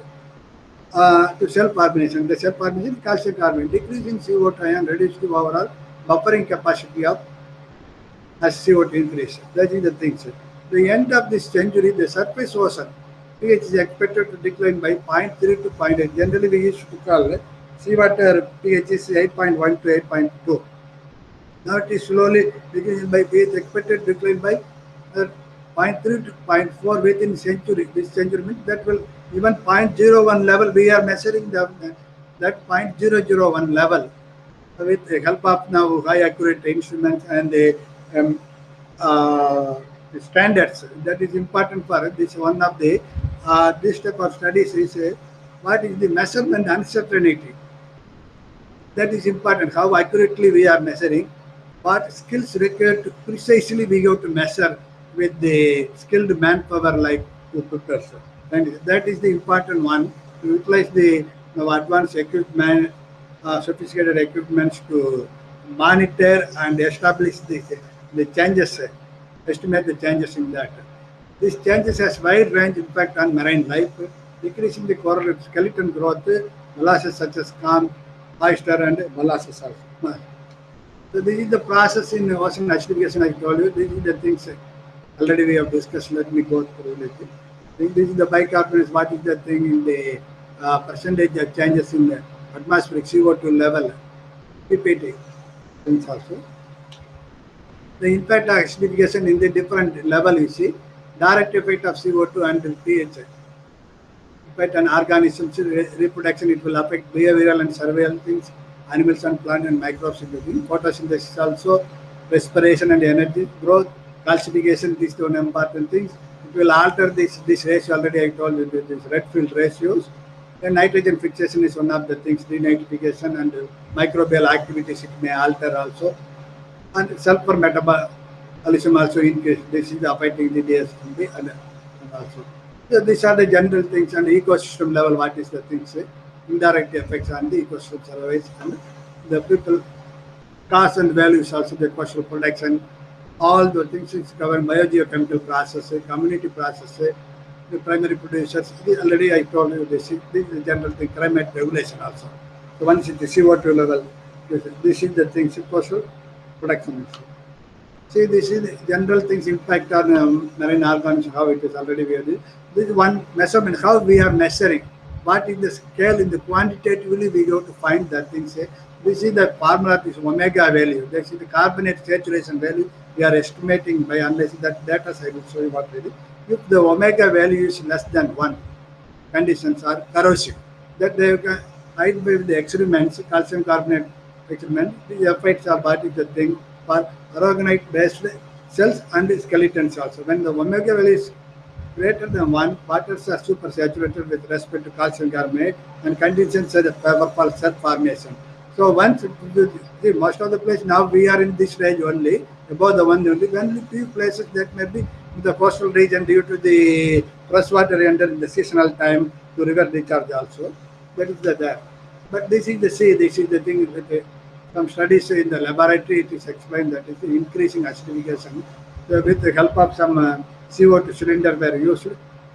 To self-carbonation, the self-carbonation, calcium carbonate, decreasing CO2 ion, reduce the overall buffering capacity of as CO2 increase. That is the thing, sir. The end of this century, the surface ocean pH is expected to decline by 0.3 to 0.8. Generally, we used to call seawater pH is 8.1 to 8.2. Now it is slowly decreasing by pH expected to decline by 0.3 to 0.4 within century. This century means that will even 0.01 level. We are measuring that 0.001 level with the help of now high accurate instruments and the standards. That is important for this. One of the this type of studies is what is the measurement uncertainty. That is important. How accurately we are measuring, what skills required to precisely we have to measure with the skilled manpower like computers. And that is the important one, to utilize the advanced equipment, sophisticated equipments to monitor and establish the changes, estimate the changes in that. These changes has wide range impact on marine life, decreasing the coral skeleton growth, mollusks such as clam, oyster and mollusks also. So this is the process in ocean acidification. I told you, this is the things already we have discussed. Let me go through it. This is the bicarbonates. What is the thing in the percentage of changes in the atmospheric CO2 level, PPT things also. The impact of acidification in the different level, you see, direct effect of CO2 and pH. Effect on organisms, reproduction, it will affect behavioral and survival things, animals and plant and microbes. Photosynthesis also, respiration and energy growth, calcification, these two important things. It will alter this ratio. Already I told you this Redfield ratios. Then nitrogen fixation is one of the things, denitrification and microbial activities it may alter also. And sulfur metabolism also increase. This is affecting the DSMB and also. So these are the general things. And ecosystem level, what is the things? Indirect effects on the ecosystem surveys and the people cost and values also, the coastal production. All the things is covered, biogeochemical process, community process, the primary producers. Already I told you this is the general thing, climate regulation also. So once it is CO2 level, this is the things, coastal production. See, this is the general things impact on marine organisms, how it is already we are doing. This is one measurement, how we are measuring. What is the scale in the quantitatively we go to find that things. This is the formula, this omega value. This is the carbonate saturation value. We are estimating by analyzing that data. I will show you what really. If the omega value is less than 1, conditions are corrosive. That they can hide with the experiments, calcium carbonate experiment. The effects are what is the thing for aragonite based cells and skeletons also. When the omega value is greater than 1, waters are supersaturated with respect to calcium carbonate and conditions are favorable cell formation. So once see, most of the places now we are in this range only, above the 1 only. Only few places that may be in the coastal region due to the freshwater enter in the seasonal time to river recharge also. That is the there. But this is the sea. This is the thing with some studies in the laboratory. It is explained that it is increasing acidification. So with the help of some CO2 cylinder were used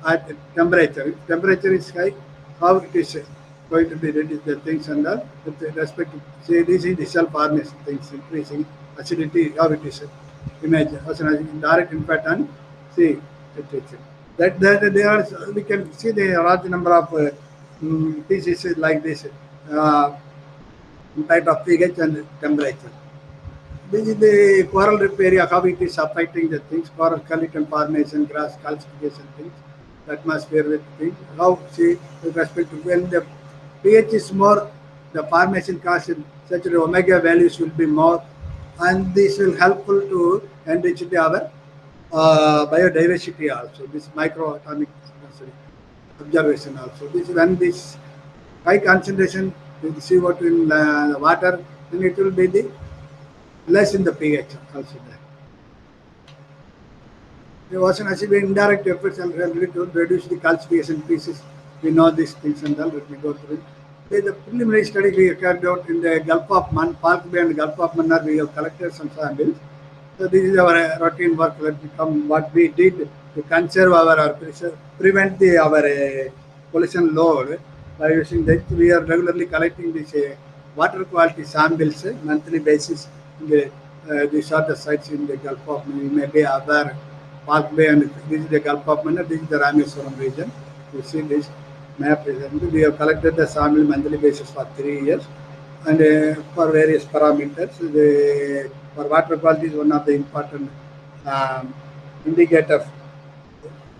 at temperature. If temperature is high, how it is going to be reduced the things and all with respect to say this is the cell formation things increasing acidity, how it is imagine direct impact on sea temperature. That they are we can see the large number of pieces like this impact of pH and temperature. This is the coral reef area, how it is affecting the things, coral skeleton formation, grass calcification things, the atmosphere with things, how see with respect to when the pH is more, the formation cost in such omega values will be more, and this will helpful to enrich our biodiversity also, this microatomic observation also. This when this high concentration with CO2 in the water, then it will be the less in the pH also there. The ocean acidic indirect efforts are really to reduce the calcification pieces. We know these things and all. Let me go through it. The preliminary study we carried out in the Gulf of Park Bay and Gulf of Mannar, we have collected some samples. So this is our routine work. Let me come. What we did to conserve our pressure, prevent our pollution load by using that. We are regularly collecting this water quality samples monthly basis. These are the sites in the Gulf of Mannar. You may be aware. Park Bay and this is the Gulf of Mannar, this is the Rameswaram region. You see this map is, we have collected the sample monthly basis for 3 years and for various parameters. For water quality is one of the important indicators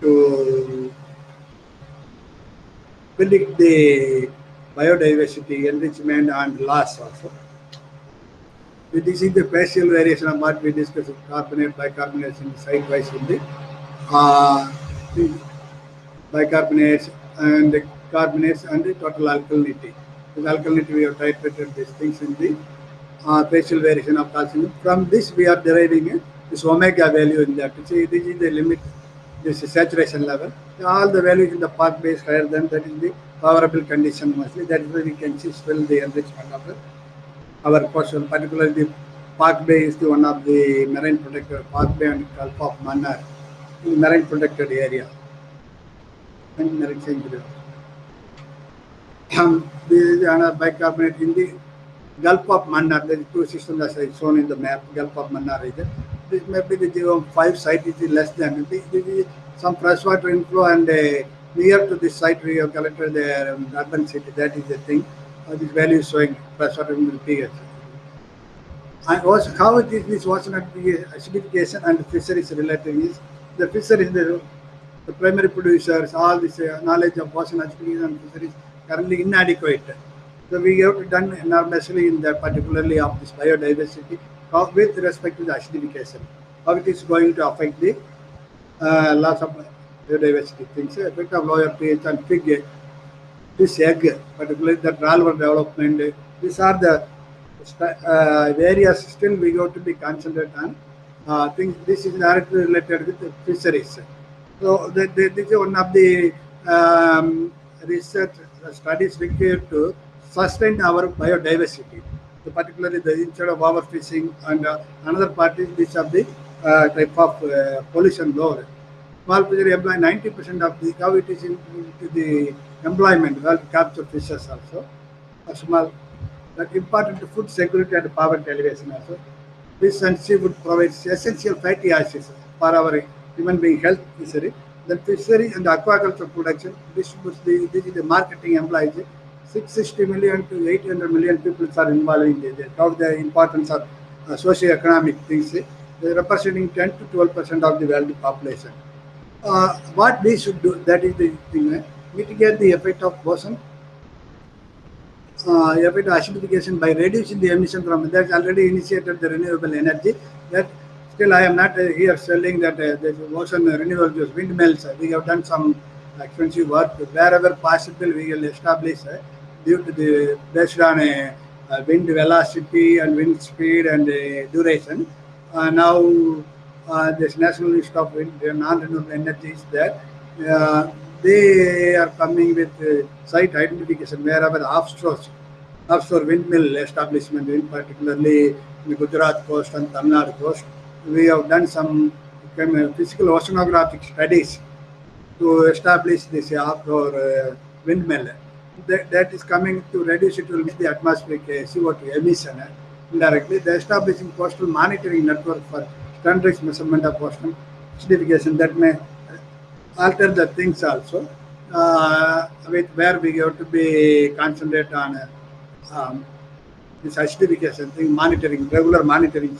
to predict the biodiversity enrichment and loss also. This is the partial variation of what we discussed, carbonate, bicarbonates in site-wise in the bicarbonates and the carbonates and the total alkalinity. With alkalinity, we have titrated these things in the partial variation of calcium. From this, we are deriving this omega value in that. See, this is the limit, this is saturation level. All the values in the Park Bay is higher than that is the favorable condition mostly. That is why we can see still the enrichment of our coastal, particularly the Park Bay is the one of the marine protected, Park Bay and Gulf of Mannar, marine protected area. And marine sanctuary. This is another bicarbonate in the Gulf of Mannar. There is two systems as I shown in the map, Gulf of Mannar region. This may be the 0.5 site is less than. This is some freshwater inflow and near to this site we have collected the urban city. That is the thing. This value is showing freshwater in pH. And also how it is this ocean acidification and fisheries related is the fisheries, the primary producers, all this knowledge of ocean acidification and fisheries currently inadequate. So we have done enormously in that particularly of this biodiversity with respect to the acidification. How it is going to affect the loss of biodiversity things, effect of lower pH and fish egg, particularly the larval development. These are the areas still we go to be concentrated on. Things this is directly related with the fisheries. So this is one of the research studies required to sustain our biodiversity. So particularly the instead of overfishing and another part is this of the type of pollution load. Small fishery employ 90% of the how it is into the employment, well capture fishes also. A small that important to food security and poverty elevation also. Fish and seafood provides essential fatty acids for our human being health fishery. Then fishery and aquaculture production distributes this is the marketing employees. 660 million to 800 million people are involved in this. How the importance of socio-economic things, they are representing 10 to 12% of the world population. What we should do, that is the thing, mitigate the effect of ocean, effect of acidification by reducing the emission from that's already initiated the renewable energy. That still I am not here selling that the ocean renewable windmills. We have done some expensive work wherever possible. We will establish due to the based on wind velocity and wind speed and duration. Now this National List of non-renewable energy is there. They are coming with site identification wherever offshore windmill establishment, in particularly in the Gujarat coast and Tamil Nadu coast. We have done some physical oceanographic studies to establish this offshore windmill. That is coming to reduce it will miss the atmospheric CO2 emission indirectly. They are establishing coastal monitoring network for standardized measurement of coastal acidification that may alter the things also, with where we have to be concentrate on this acidification thing, monitoring, regular monitoring,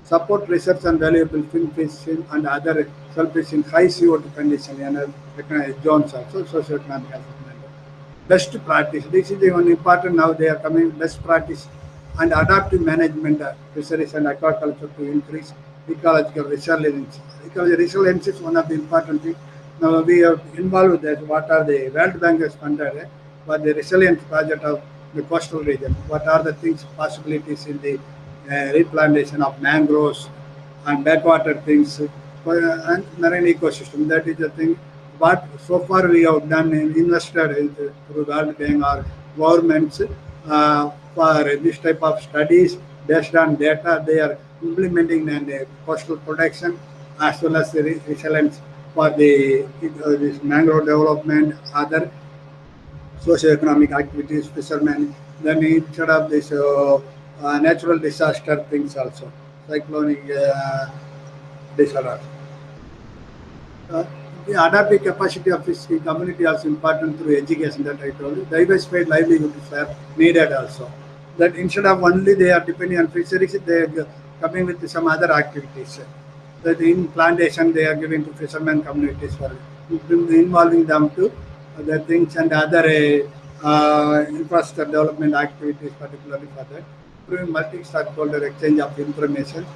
support research on valuable fin fishing and other shellfish in high CO2 condition and zones also, socio-economic assessment. Best practice, this is the one important now they are coming, best practice and adaptive management of fisheries and aquaculture to increase ecological resilience. Ecological resilience is one of the important things. Now we are involved with that. What are the World Bank has funded for the resilience project of the coastal region? What are the things, possibilities in the replantation of mangroves and backwater things and marine ecosystem. That is the thing. But so far we have done invested through World Bank or governments for this type of studies based on data. They are implementing and coastal protection as well as the resilience for the this mangrove development, other socio-economic activities, fishermen. Then instead of this natural disaster things also, cyclonic disaster. The adaptive capacity of this community also important through education that I told you. Diversified livelihoods are needed also. That instead of only they are depending on fisheries, they are coming with some other activities. That in plantation they are giving to fishermen communities for involving them to other things and other infrastructure development activities, particularly for that. Through multi-stakeholder exchange of information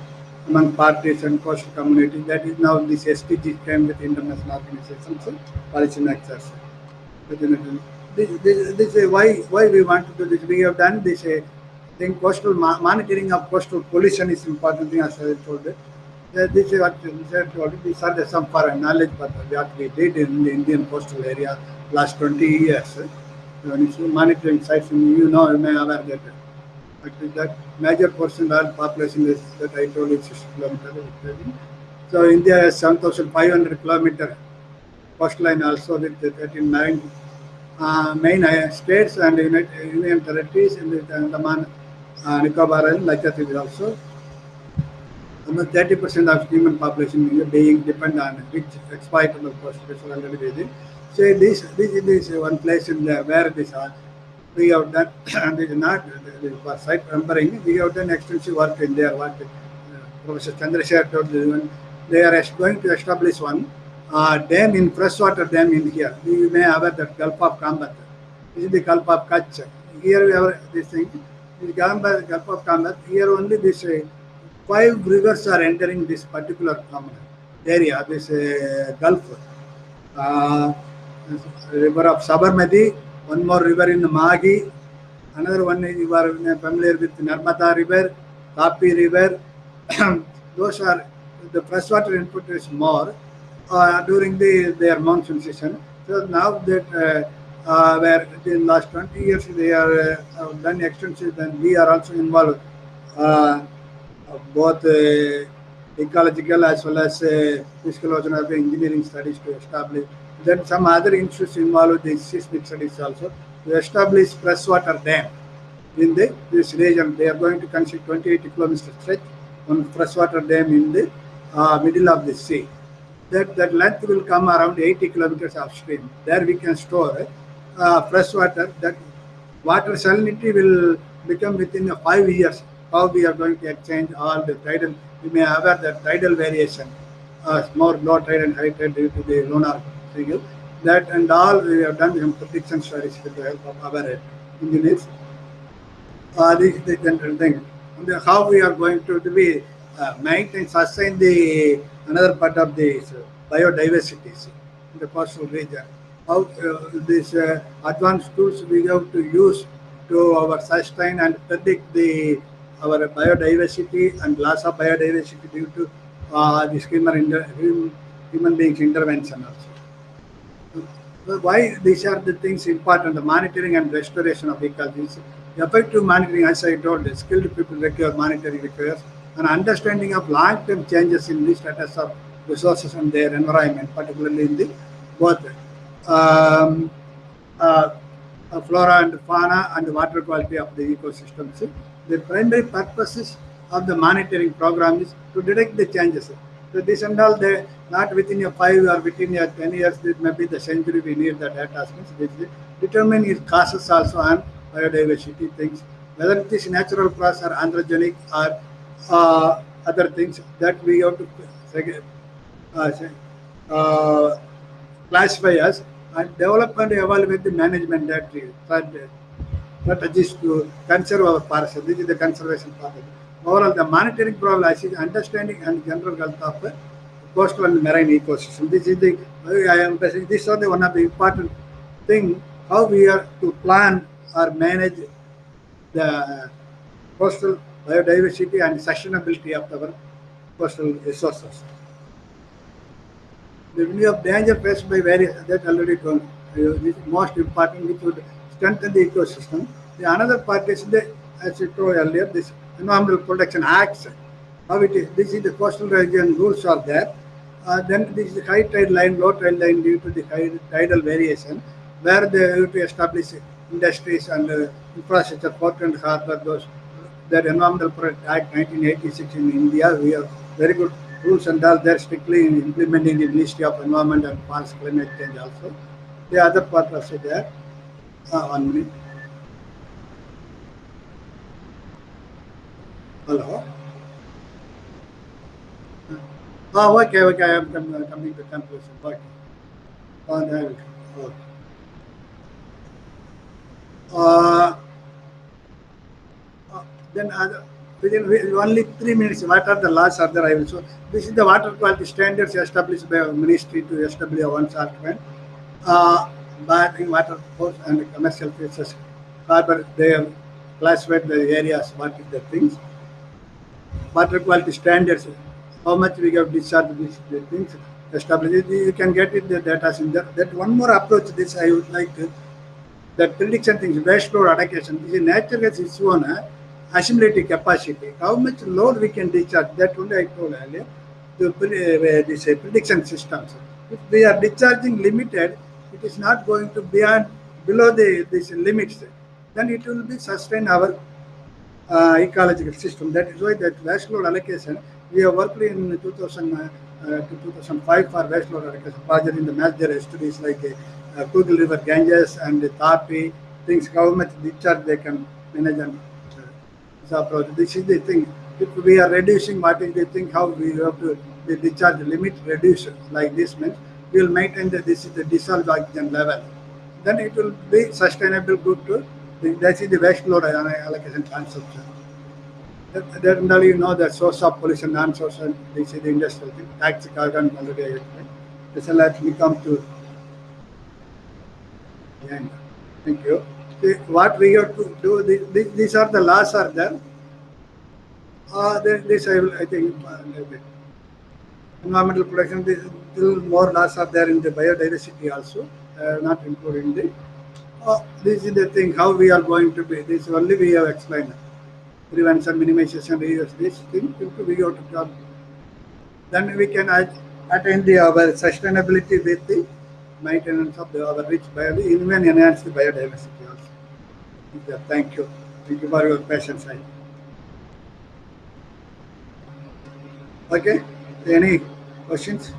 among parties and coastal communities. That is now this SDG came with international organizations, policymakers. This is why we want to do this. We have done this thing. Coastal monitoring of coastal pollution is important thing, as I told you. This is what I told you. These are some foreign knowledge, but what we did in the Indian coastal area last 20 years. When you see monitoring sites, you may aware that. That major portion of the population is that I told you 60 kilometers. So India has 7,500 kilometer coastline also with the 13 main states and union territories in the Andaman, Nicobar and Lakshadweep also. Almost 30% of human population being dependent on rich exploitable coastal already within. So this is one place in the, where this we have done, and it is not for site remembering, we have done extensive work in there. What Professor Chandrasekhar told you, they are going to establish one dam in freshwater dam in here. You may have that Gulf of Kambat. This is the Gulf of Kutch. Here we have this thing. This Gulf of Kambat. Here only this 5 rivers are entering this particular area. This Gulf. River of Sabarmati. One more river in Maghi, another one you are familiar with Narmada River, Tapi River. Those are the freshwater input is more during their monsoon season. So now that where in the last 20 years they are done extensive, then we are also involved both ecological as well as physical oceanography engineering studies to establish. Then some other institutes involved in seismic studies also to establish freshwater dam in this region. They are going to construct 28 kilometers stretch on freshwater dam in the middle of the sea. That length will come around 80 kilometers upstream. There we can store fresh water. That water salinity will become within 5 years. How we are going to exchange all the tidal. You may aware that tidal variation, more low tide and high tide due to the lunar cycle. That and all we have done some prediction studies with the help of our engineers. This general thing. And how we are going to be maintain, sustain the another part of the biodiversity in the coastal region. How these advanced tools we have to use to our sustain and predict our biodiversity and loss of biodiversity due to this human beings intervention also. So why these are the things important? The monitoring and restoration of ecologies. Effective monitoring, as I told, skilled people require monitoring requires an understanding of long-term changes in the status of resources and their environment, particularly in the both flora and fauna and water quality of the ecosystems. The primary purposes of the monitoring program is to detect the changes. So this and all, they not within a 5 or within a 10 years, it may be the century we need the data. Determine its causes also on biodiversity things, whether it is natural process or androgenic or other things that we have to classify as and develop and evaluate the management strategies to conserve our forests. This is the conservation part. Overall, the monitoring problem is understanding and general health of coastal and marine ecosystem. This is the this is the one of the important thing how we are to plan or manage the coastal biodiversity and sustainability of our coastal resources. The view of danger faced by various that already told. This is most important, which would strengthen the ecosystem. The another part is the, as I told earlier, this Environmental Protection Acts. How it is? This is the coastal region rules are there. Then this is the high tide line, low tide line due to the high tidal variation, where they have to establish industries and infrastructure, port and harbor. Those that Environmental Protection Act 1986 in India, we have very good rules and all. They're strictly implementing the Ministry of Environment and Forest Climate Change also. The other part also there. 1 minute. Hello. Okay. I am coming to conclusion. Okay. There. Okay. Then within only 3 minutes, what are the laws are there? I will show. This is the water quality standards established by our ministry to establish one saltment. Bathing water force and commercial fishes. Harbor, they have classified the areas, what is the things. Water quality standards, how much we have discharged these things established. You can get it, the data in there. That one more approach, this I would like to, that prediction things, waste load allocation. This is nature has its own assimilative capacity. How much load we can discharge, that only I told earlier. This prediction systems. If we are discharging limited, it is not going to beyond below these limits. Then it will be sustain our ecological system. That is why that waste load allocation, we have worked in 2000 to 2005 for waste load allocation project in the major studies like Kugel River, Ganges and Tapi, things, how much discharge they can manage and approach. This is the thing. If we are reducing, what is the thing, how we have to the discharge limit reduce like this means we will maintain that this is the dissolved oxygen level. Then it will be sustainable good to that is the waste load allocation concept. Then you know the source of pollution, non-source, and this is the industrial thing, toxic organ already explained. This will let me come to the end. Thank you. What we have to do, these are the laws are there. This I think environmental protection, still more laws are there in the biodiversity also, not including the. This is the thing, how we are going to be, this only we have explained. Prevention, minimization, reuse, this thing, we have to come. Then we can attain our sustainability with the maintenance of our rich biodiversity, even enhance the biodiversity also. Yeah, thank you. Thank you for your patience. Okay, any questions?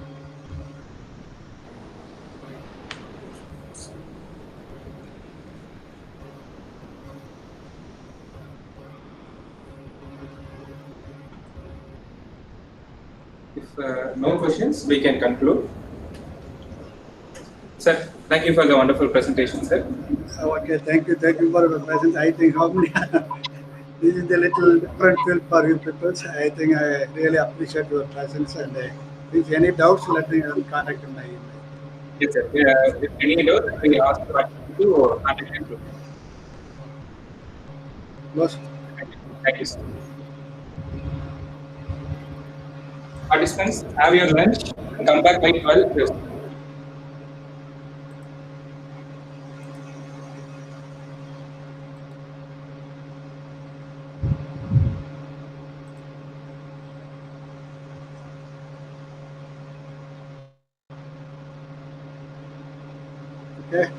If no questions, we can conclude. Sir, thank you for the wonderful presentation, sir. Okay, thank you for your presence. I think how many this is a little different field for you people. I think I really appreciate your presence, and if any doubts, let me contact my email. Yes, sir. If any doubt, we ask to or contact you. Close. Thank you, sir. Participants, have your lunch and come back by 12. Yes. Okay.